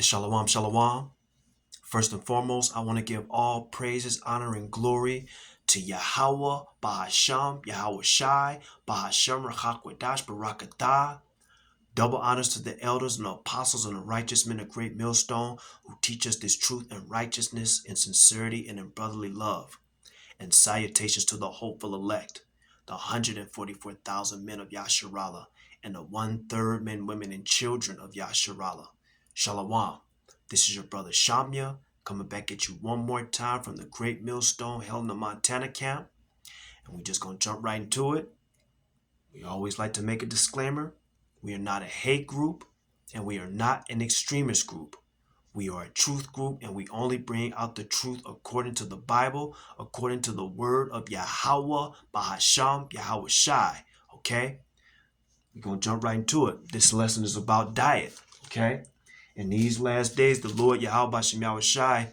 Shalom, shalom. First and foremost, I want to give all praises, honor, and glory to Yahawah Bahasham Yahawashi, Bahasham Rachakwadash Barakatah. Double honors to the elders and the apostles and the righteous men of Great Millstone who teach us this truth and righteousness and sincerity and in brotherly love. And salutations to the hopeful elect, the 144,000 men of Yasharallah, and the 1/3 men, women, and children of Yasharallah. Shalom. This is your brother Shamya, coming back at you one more time from the Great Millstone held in the Montana camp. And we just going to jump right into it. We always like to make a disclaimer. We are not a hate group, and we are not an extremist group. We are a truth group, and we only bring out the truth according to the Bible, according to the word of Yahawah Bahasham Yahawashi. Okay? We're going to jump right into it. This lesson is about diet. Okay? In these last days, the Lord Yahawah Bahasham Yahawashi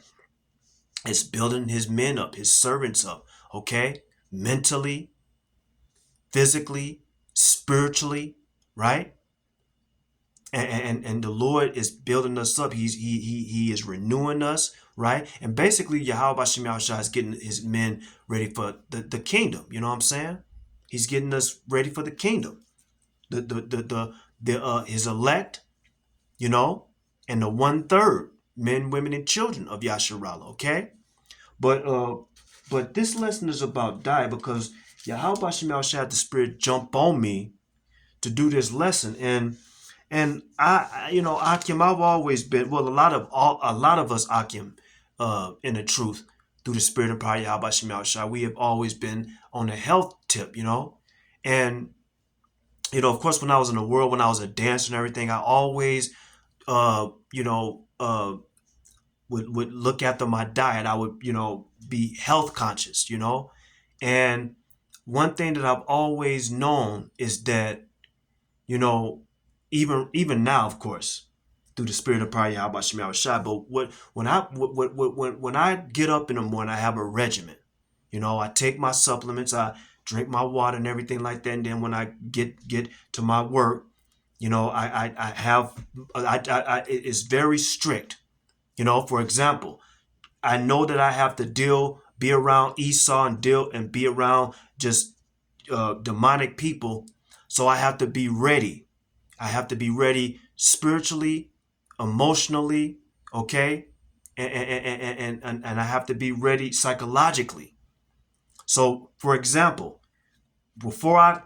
is building his men up, his servants up. Okay? Mentally, physically, spiritually, right? And the Lord is building us up. He is renewing us, right? And basically, Yahawah Bahasham Yahawashi is getting his men ready for the kingdom. You know what I'm saying? He's getting us ready for the kingdom. His elect, you know, and the 1/3 men, women, and children of Yasharallah. Okay, but this lesson is about diet because Yahawah Bahasham Yahawashi had the Spirit jump on me to do this lesson. And Akim, I've always been, well, a lot of us, Akim, in the truth, through the Spirit and power of Yahawah Bahasham Yahawashi, we have always been on the health tip, and of course, when I was in the world, when I was a dancer and everything, I always, would look after my diet. I would, be health conscious, and one thing that I've always known is that, even now, of course, through the Spirit of power, Yahawah Bahasham Yahawashi. But when I get up in the morning, I have a regimen. I take my supplements, I drink my water and everything like that. And then when I get to my work, it's very strict. For example, I know that I have to be around Esau and be around just demonic people. So I have to be ready. I have to be ready spiritually, emotionally, okay? And I have to be ready psychologically. So, for example, before I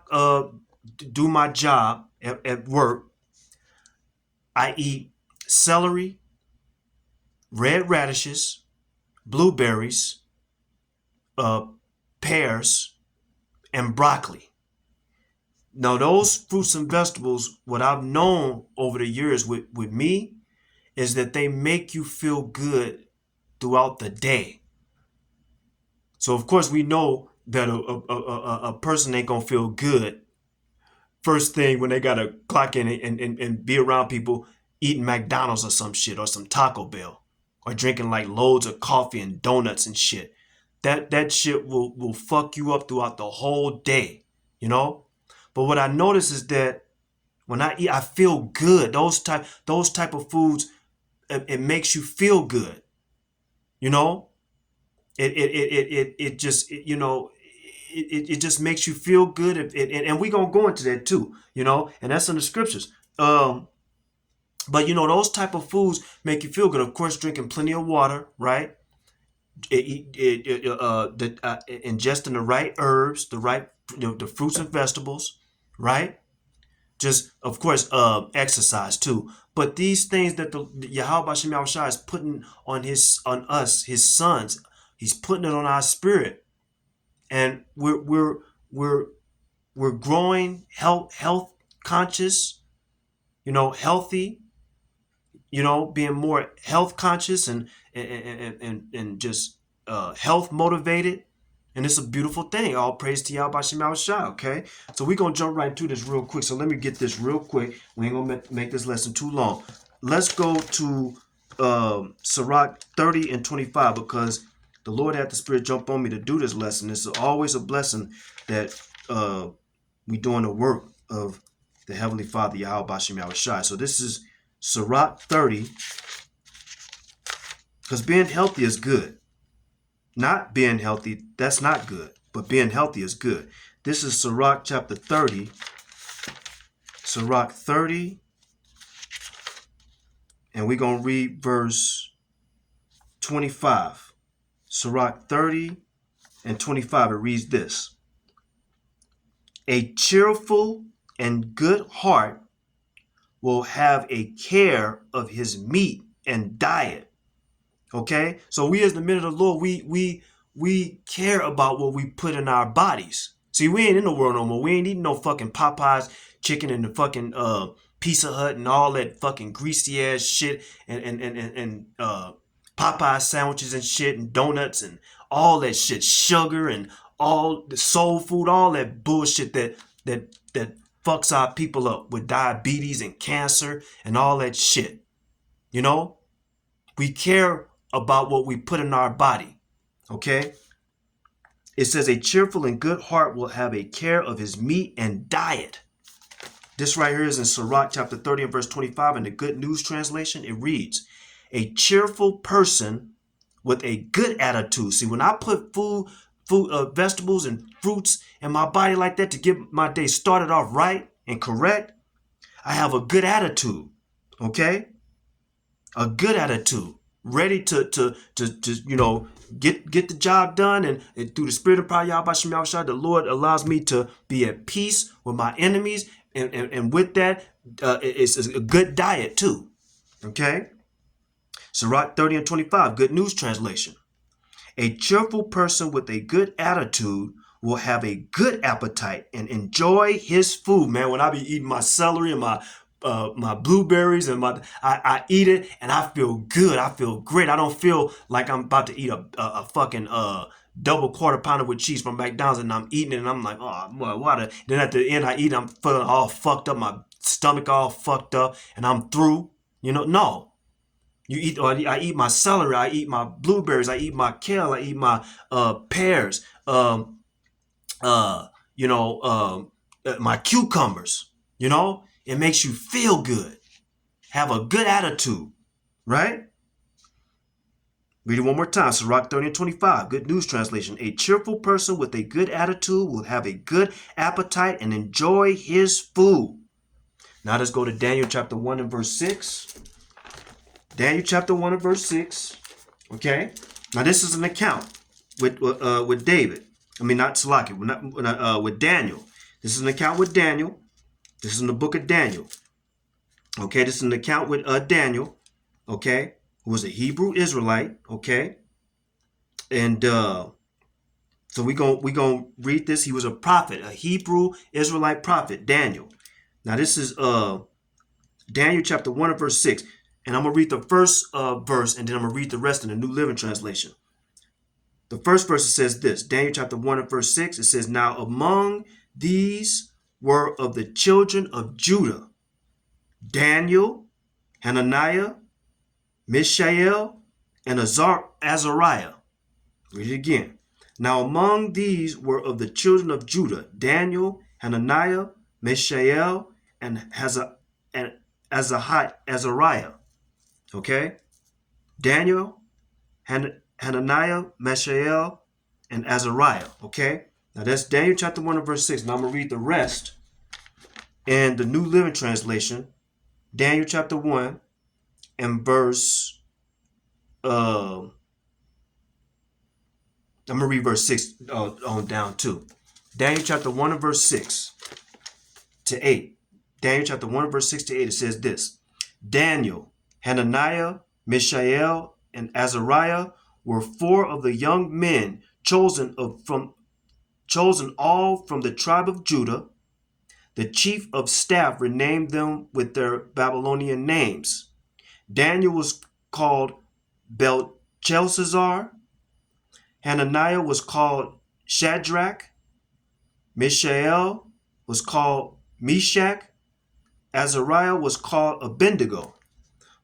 do my job at work, I eat celery, red radishes, blueberries, pears, and broccoli. Now, those fruits and vegetables, what I've known over the years with me is that they make you feel good throughout the day. So, of course, we know that a person ain't going to feel good first thing when they got to clock in and be around people eating McDonald's or some shit or some Taco Bell or drinking like loads of coffee and donuts and shit. That shit will fuck you up throughout the whole day, But what I notice is that when I eat, I feel good. Those type of foods, it makes you feel good. It just it just makes you feel good. And we're gonna go into that too, and that's in the scriptures. But those type of foods make you feel good. Of course, drinking plenty of water, right? Ingesting the right herbs, the right the fruits and vegetables, right? Just, of course, exercise too. But these things that the Yahawah Bahasham Yahawashi is putting on us, his sons, he's putting it on our spirit, and we're growing health conscious, healthy, being more health conscious and just health motivated. And it's a beautiful thing. All praise to Yahawah Bahasham Yahawashi, okay? So we're going to jump right into this real quick. So let me get this real quick. We ain't going to make this lesson too long. Let's go to Sirach 30 and 25 because the Lord had the Spirit jump on me to do this lesson. It's always a blessing that we doing the work of the Heavenly Father, Yahawah Bahasham Yahawashi. So this is Sirach 30 Because being healthy is good. Not being healthy, that's not good. But being healthy is good. This is Sirach chapter 30. Sirach 30. And we're going to read verse 25. Sirach 30 and 25. It reads this. A cheerful and good heart will have a care of his meat and diet. Okay? So we as the men of the Lord, we care about what we put in our bodies. See, we ain't in the world no more. We ain't eating no fucking Popeyes chicken and the fucking Pizza Hut and all that fucking greasy ass shit and Popeye sandwiches and shit and donuts and all that shit, sugar and all the soul food, all that bullshit that fucks our people up with diabetes and cancer and all that shit. You know? We care about what we put in our body. Okay? It says a cheerful and good heart will have a care of his meat and diet. This right here is in Sirach chapter 30 and verse 25 in the Good News Translation. It reads, a cheerful person with a good attitude. See, when I put vegetables and fruits in my body like that to get my day started off right and correct, I have a good attitude. Okay? A good attitude. Ready to get the job done, and through the spirit of power, Yahawah Bahasham Yahawashi, the Lord allows me to be at peace with my enemies, and with that, it's a good diet too. Okay? Sirach 30 and 25, Good News Translation. A cheerful person with a good attitude will have a good appetite and enjoy his food. Man, when I be eating my celery and my blueberries and I eat it and I feel good. I feel great. I don't feel like I'm about to eat a fucking double quarter pounder with cheese from McDonald's and I'm eating it and I'm like, oh, what? Then at the end I eat, I'm feeling all fucked up, my stomach all fucked up, and I'm through. No. I eat my celery, I eat my blueberries, I eat my kale, I eat my pears, my cucumbers. It makes you feel good. Have a good attitude, right? Read it one more time. Sirach 30 and 25, Good News Translation. A cheerful person with a good attitude will have a good appetite and enjoy his food. Now let's go to Daniel chapter 1 and verse 6. Daniel chapter 1 and verse 6. Okay. Now this is an account with David. I mean, not Salaki, with Daniel. This is an account with Daniel. This is in the book of Daniel. Okay, this is an account with Daniel, okay, who was a Hebrew Israelite, okay? And so we gonna read this. He was a prophet, a Hebrew Israelite prophet, Daniel. Now this is Daniel chapter 1 and verse 6. And I'm going to read the first verse, and then I'm going to read the rest in the New Living Translation. The first verse says this, Daniel chapter 1 and verse 6, it says, now among these were of the children of Judah, Daniel, Hananiah, Mishael, and Azariah. Read it again. Now among these were of the children of Judah, Daniel, Hananiah, Mishael, and Azariah. Okay? Daniel, Hananiah, Mishael, and Azariah. Okay? Now that's Daniel chapter 1 and verse 6. Now I'm going to read the rest in the New Living Translation. Daniel chapter 1 and verse... I'm going to read verse 6 on down too. Daniel chapter 1 and verse 6 to 8. Daniel chapter 1 and verse 6 to 8. It says this. Daniel, Hananiah, Mishael, and Azariah were 4 of the young men chosen all from the tribe of Judah. The chief of staff renamed them with their Babylonian names. Daniel was called Belshazzar. Hananiah was called Shadrach. Mishael was called Meshach. Azariah was called Abednego.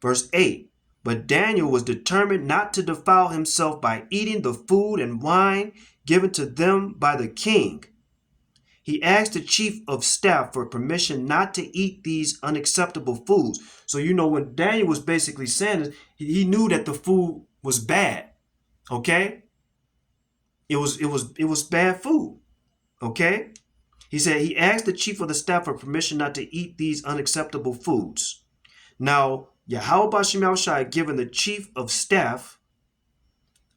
Verse 8. But Daniel was determined not to defile himself by eating the food and wine given to them by the king. He asked the chief of staff for permission not to eat these unacceptable foods. So, what Daniel was basically saying is he knew that the food was bad. Okay? It was bad food. Okay? He said he asked the chief of the staff for permission not to eat these unacceptable foods. Now, Yahawah Bahasham Yahawashi had given the chief of staff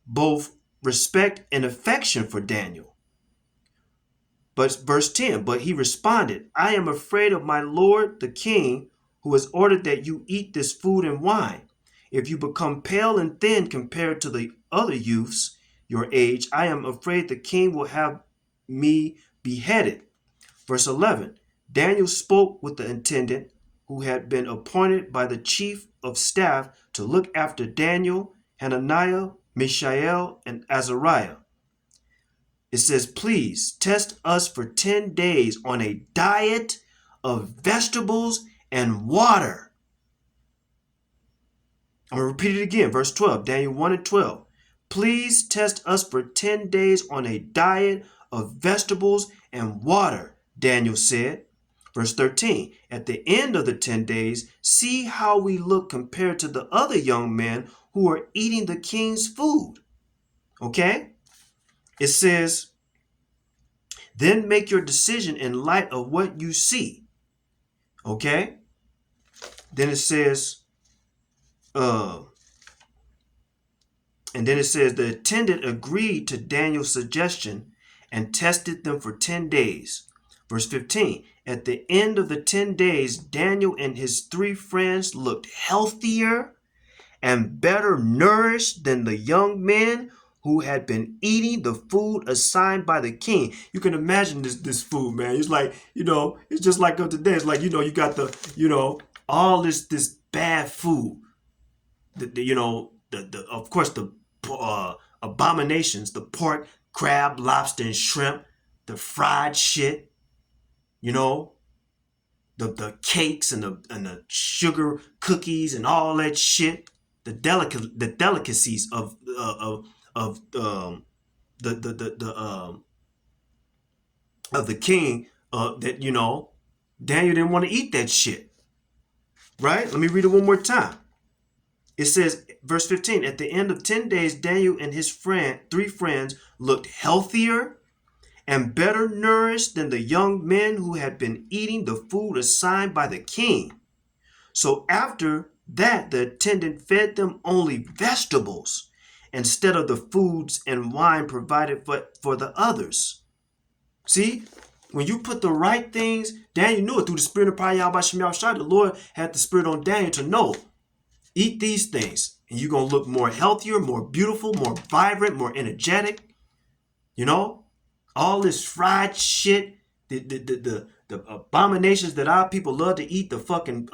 both respect and affection for Daniel. But verse 10, but he responded, I am afraid of my lord the king, who has ordered that you eat this food and wine. If you become pale and thin compared to the other youths your age, I am afraid the king will have me beheaded. Verse 11, Daniel spoke with the attendant who had been appointed by the chief of staff to look after Daniel, Hananiah, Mishael, and Azariah. It says, please test us for 10 days on a diet of vegetables and water. I'm going to repeat it again. Verse 12, Daniel 1 and 12. Please test us for 10 days on a diet of vegetables and water, Daniel said. Verse 13, at the end of the 10 days, see how we look compared to the other young men who are eating the king's food. Okay? It says, then make your decision in light of what you see. Okay? Then it says, the attendant agreed to Daniel's suggestion and tested them for 10 days. Verse 15, at the end of the 10 days, Daniel and his 3 friends looked healthier and better nourished than the young men who had been eating the food assigned by the king. You can imagine this food, man. It's like, it's just like of today. It's like, you got the, all this bad food. Of course, the abominations, the pork, crab, lobster, and shrimp, the fried shit, the cakes and the sugar cookies and all that shit, the delicacies of the king, that Daniel didn't want to eat that shit. Right? Let me read it one more time. It says, verse 15, at the end of 10 days, Daniel and his 3 friends looked healthier and better nourished than the young men who had been eating the food assigned by the king. So after that, the attendant fed them only vegetables instead of the foods and wine provided for the others. See, when you put the right things, Daniel knew it through the spirit of Yahawah Bahasham Yahawashi. The Lord had the spirit on Daniel to know, eat these things, and you're going to look more healthier, more beautiful, more vibrant, more energetic. All this fried shit, the abominations that our people love to eat, the fucking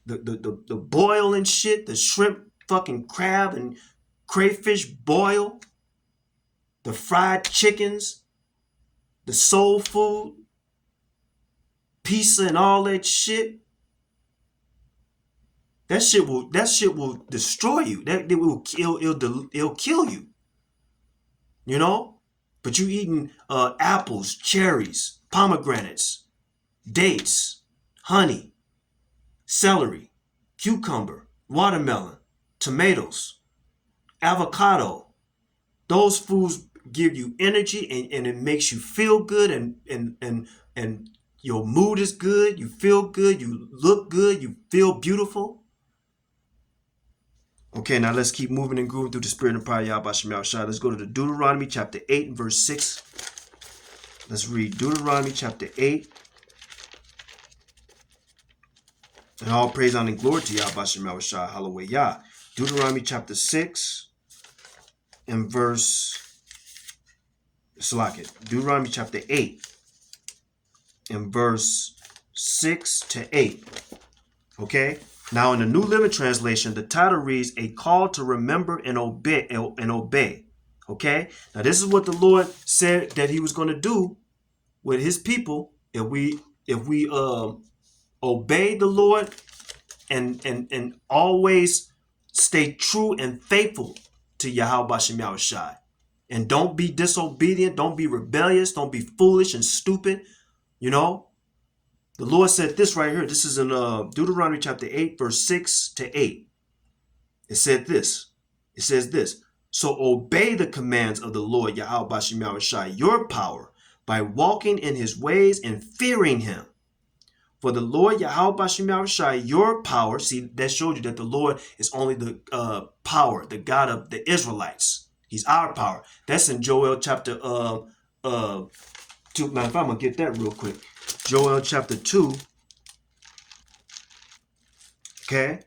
the boil and shit, the shrimp, fucking crab and crayfish boil, the fried chickens, the soul food, pizza and all that shit. That shit will destroy you. It'll kill you. But you eating apples, cherries, pomegranates, dates, honey, celery, cucumber, watermelon, tomatoes, avocado. Those foods give you energy and it makes you feel good and your mood is good, you feel good, you look good, you feel beautiful. Okay, now let's keep moving and grooving through the spirit and power of Yahawah Bahasham Yahawashi. Let's go to the Deuteronomy chapter 8 and verse 6. Let's read Deuteronomy chapter 8. And all praise, honor, and glory to Yahawah Bahasham Yahawashi. Hallelujah. Deuteronomy chapter 6 and verse... Deuteronomy chapter 8 and verse 6 to 8. Okay? Now, in the New Living Translation, the title reads, A Call to Remember and Obey. Okay? Now, this is what the Lord said that he was going to do with his people if we obey the Lord and always stay true and faithful to Yahawah Bahasham Yahawashi. And don't be disobedient. Don't be rebellious. Don't be foolish and stupid. The Lord said this right here. This is in Deuteronomy chapter 8, verse 6 to 8. It said this. It says this. So obey the commands of the Lord Yahawah Bahasham Yahawashi, your power, by walking in his ways and fearing him. For the Lord Yahawah Bahasham Yahawashi, your power, see, that showed you that the Lord is only the power, the God of the Israelites. He's our power. That's in Joel chapter 2. Now, if I'm going to get that real quick. Joel chapter 2. Okay?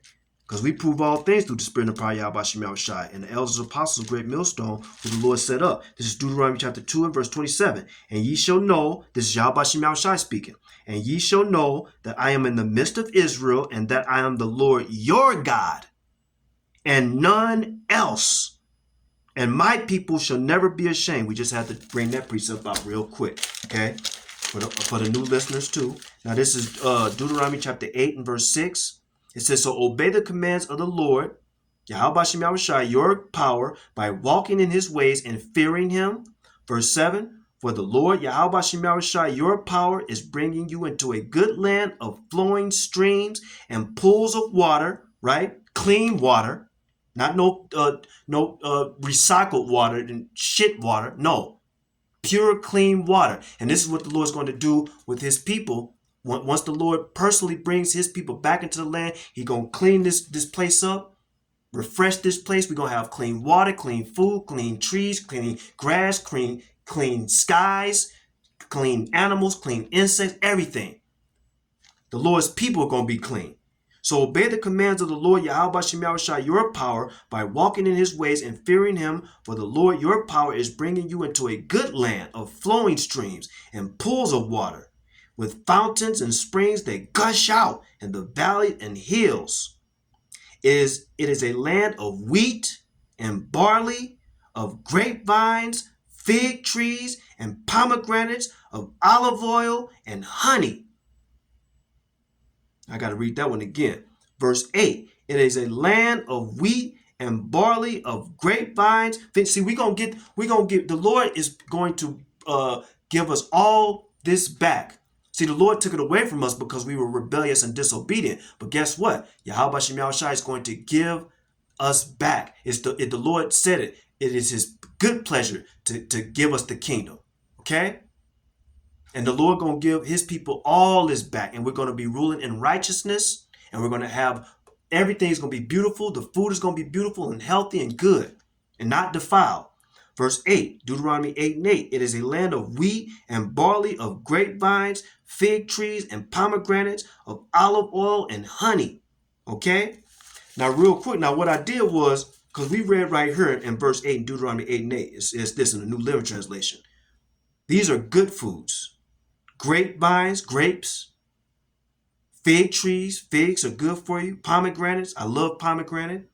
Because we prove all things through the Spirit and the power of Yahawah Bahasham Yahawashi, and the elders and apostles, great millstone, who the Lord set up. This is Deuteronomy chapter 2 and verse 27. And ye shall know, this is Yahawah Bahasham Yahawashi speaking, and ye shall know that I am in the midst of Israel, and that I am the Lord your God, and none else. And my people shall never be ashamed. We just had to bring that precept out real quick, okay? For the new listeners too. Now this is Deuteronomy chapter 8 and verse 6. It says, so obey the commands of the Lord, Yahawah Bahasham Yahawashi, your power, by walking in his ways and fearing him. Verse 7, for the Lord, Yahawah Bahasham Yahawashi, your power is bringing you into a good land of flowing streams and pools of water, right? Clean water, not no recycled water and shit water. No, pure, clean water. And this is what the Lord's going to do with his people. Once the Lord personally brings his people back into the land, he's going to clean this place up, refresh this place. We're going to have clean water, clean food, clean trees, clean grass, clean skies, clean animals, clean insects, everything. The Lord's people are going to be clean. So obey the commands of the Lord Yahawah Bahasham Yahawashi, your power, by walking in his ways and fearing him. For the Lord your power is bringing you into a good land of flowing streams and pools of water, with fountains and springs that gush out in the valley and hills. It is a land of wheat and barley, of grapevines, fig trees, and pomegranates, of olive oil and honey. I got to read that one again. Verse 8. It is a land of wheat and barley, of grapevines. See, we're going to get, the Lord is going to give us all this back. See, the Lord took it away from us because we were rebellious and disobedient. But guess what? Yahawah Bahasham Yahawashi is going to give us back. The Lord said it. It is his good pleasure to give us the kingdom. Okay? And the Lord going to give his people all this back. And we're going to be ruling in righteousness. And we're going to have, everything's going to be beautiful. The food is going to be beautiful and healthy and good and not defiled. Verse 8, Deuteronomy 8 and 8. It is a land of wheat and barley, of grapevines, fig trees, and pomegranates, of olive oil and honey. Okay? Now, real quick, now what I did was, because we read right here in verse 8 in Deuteronomy 8 and 8, it's this in the New Living Translation. These are good foods. Grapevines, grapes, fig trees, figs are good for you. Pomegranates, I love pomegranate.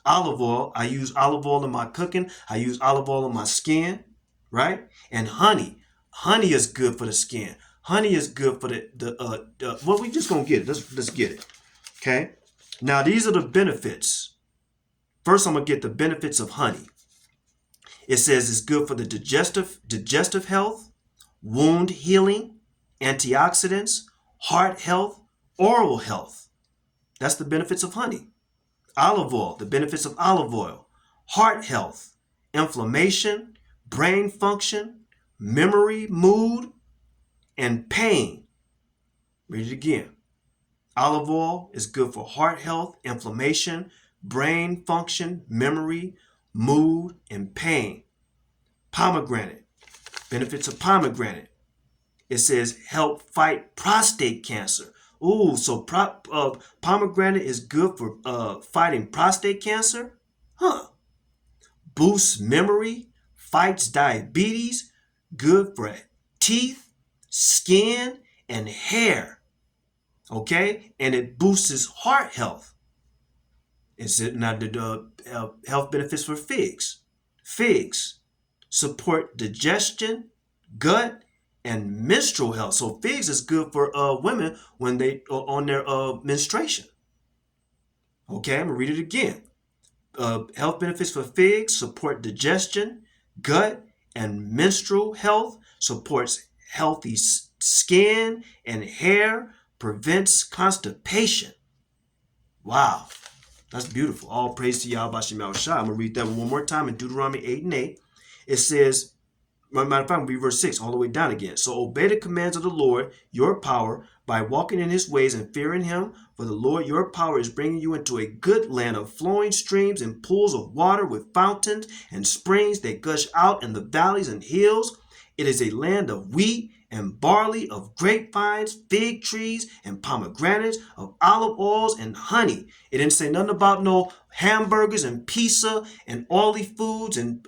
Olive oil, I use olive oil in my cooking. I use olive oil on my skin, right? And honey. Honey is good for the skin. Honey is good for well, we just gonna get it. Let's get it. Okay. Now these are the benefits. First, I'm gonna get the benefits of honey. It says it's good for the digestive health, wound healing, antioxidants, heart health, oral health. That's the benefits of honey. Olive oil, the benefits of olive oil, heart health, inflammation, brain function, memory, mood, and pain. Read it again. Olive oil is good for heart health, inflammation, brain function, memory, mood, and pain. Pomegranate, benefits of pomegranate. It says help fight prostate cancer. Ooh, so pomegranate is good for fighting prostate cancer? Huh. Boosts memory, fights diabetes, good for teeth, skin, and hair. Okay? And it boosts heart health. It's now the health benefits for figs. Figs support digestion, gut, and menstrual health. So figs is good for women when they are on their menstruation. Okay, I'm gonna read it again. Health benefits for figs support digestion, gut, and menstrual health, supports healthy skin and hair, prevents constipation. Wow. That's beautiful. All praise to Yahawah Bahasham Yahawashi. I'm going to read that one more time in Deuteronomy 8 and 8. It says, matter of fact, read verse 6 all the way down again. So obey the commands of the Lord, your power, by walking in his ways and fearing him. For the Lord, your power, is bringing you into a good land of flowing streams and pools of water with fountains and springs that gush out in the valleys and hills. It is a land of wheat and barley, of grapevines, fig trees, and pomegranates, of olive oils and honey. It didn't say nothing about no hamburgers and pizza and oily foods and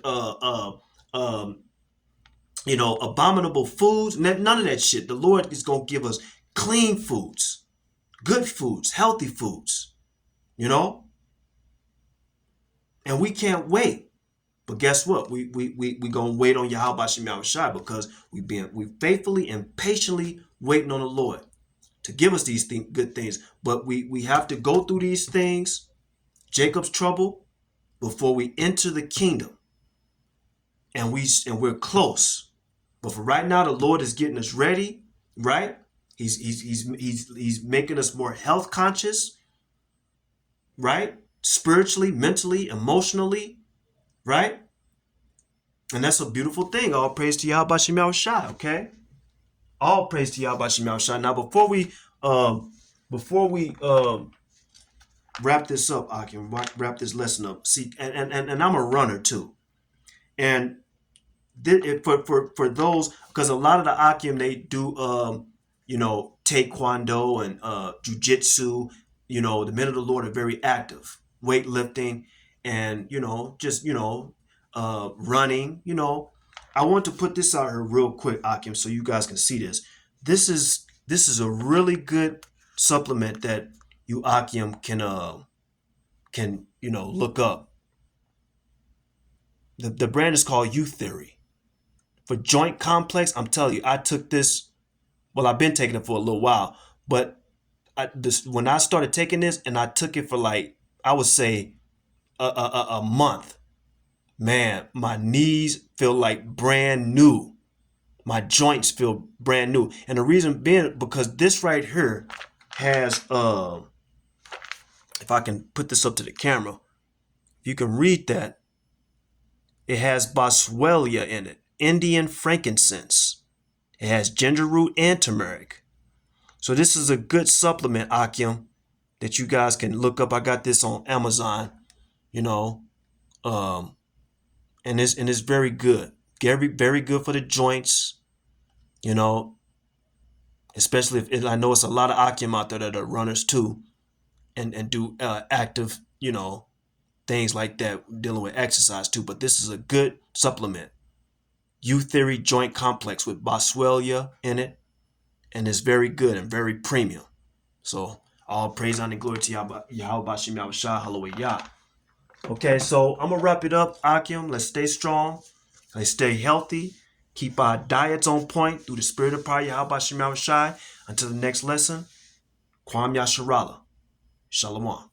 abominable foods. None of that shit. The Lord is going to give us clean foods, good foods, healthy foods, and we can't wait. But guess what? We gonna wait on Yahawah Bahasham Yahawashi, because we faithfully and patiently waiting on the Lord to give us these good things. But we have to go through these things, Jacob's trouble, before we enter the kingdom. And we're close. But for right now, the Lord is getting us ready, right? He's making us more health conscious, right? Spiritually, mentally, emotionally, right? And that's a beautiful thing. All praise to Yahawah Bahasham Yahawashi, okay? All praise to Yahawah Bahasham Yahawashi. Now, before we wrap this up, I can wrap this lesson up. See, and I'm a runner too, and for those, because a lot of the Akim, they do taekwondo and jujitsu. The men of the Lord are very active, weightlifting, and running. I want to put this out here real quick, Akim, so you guys can see this. This is a really good supplement that you Akim can look up. The brand is called Youth Theory. For joint complex, I'm telling you, I took this. Well, I've been taking it for a little while, but when I started taking this, and I took it for I would say a month, man, my knees feel like brand new. My joints feel brand new, and the reason being because this right here has if I can put this up to the camera, if you can read that, it has boswellia in it. Indian frankincense. It has ginger root and turmeric. So this is a good supplement, Akim, that you guys can look up. I got this on Amazon, and it's very good. Very, very good for the joints, especially if I know it's a lot of Akim out there that are runners too, and do active, things like that, dealing with exercise too. But this is a good supplement. Youth Theory Joint Complex with boswellia in it, and it's very good and very premium. So all praise and glory to Yahawah Bahasham Yahawashi. Hallelujah. Okay, so I'm gonna wrap it up, Akim. Let's stay strong. Let's stay healthy. Keep our diets on point through the spirit of power, Yahawah Bahasham Yahawashi. Until the next lesson, Kwam Yasharala. Shalom.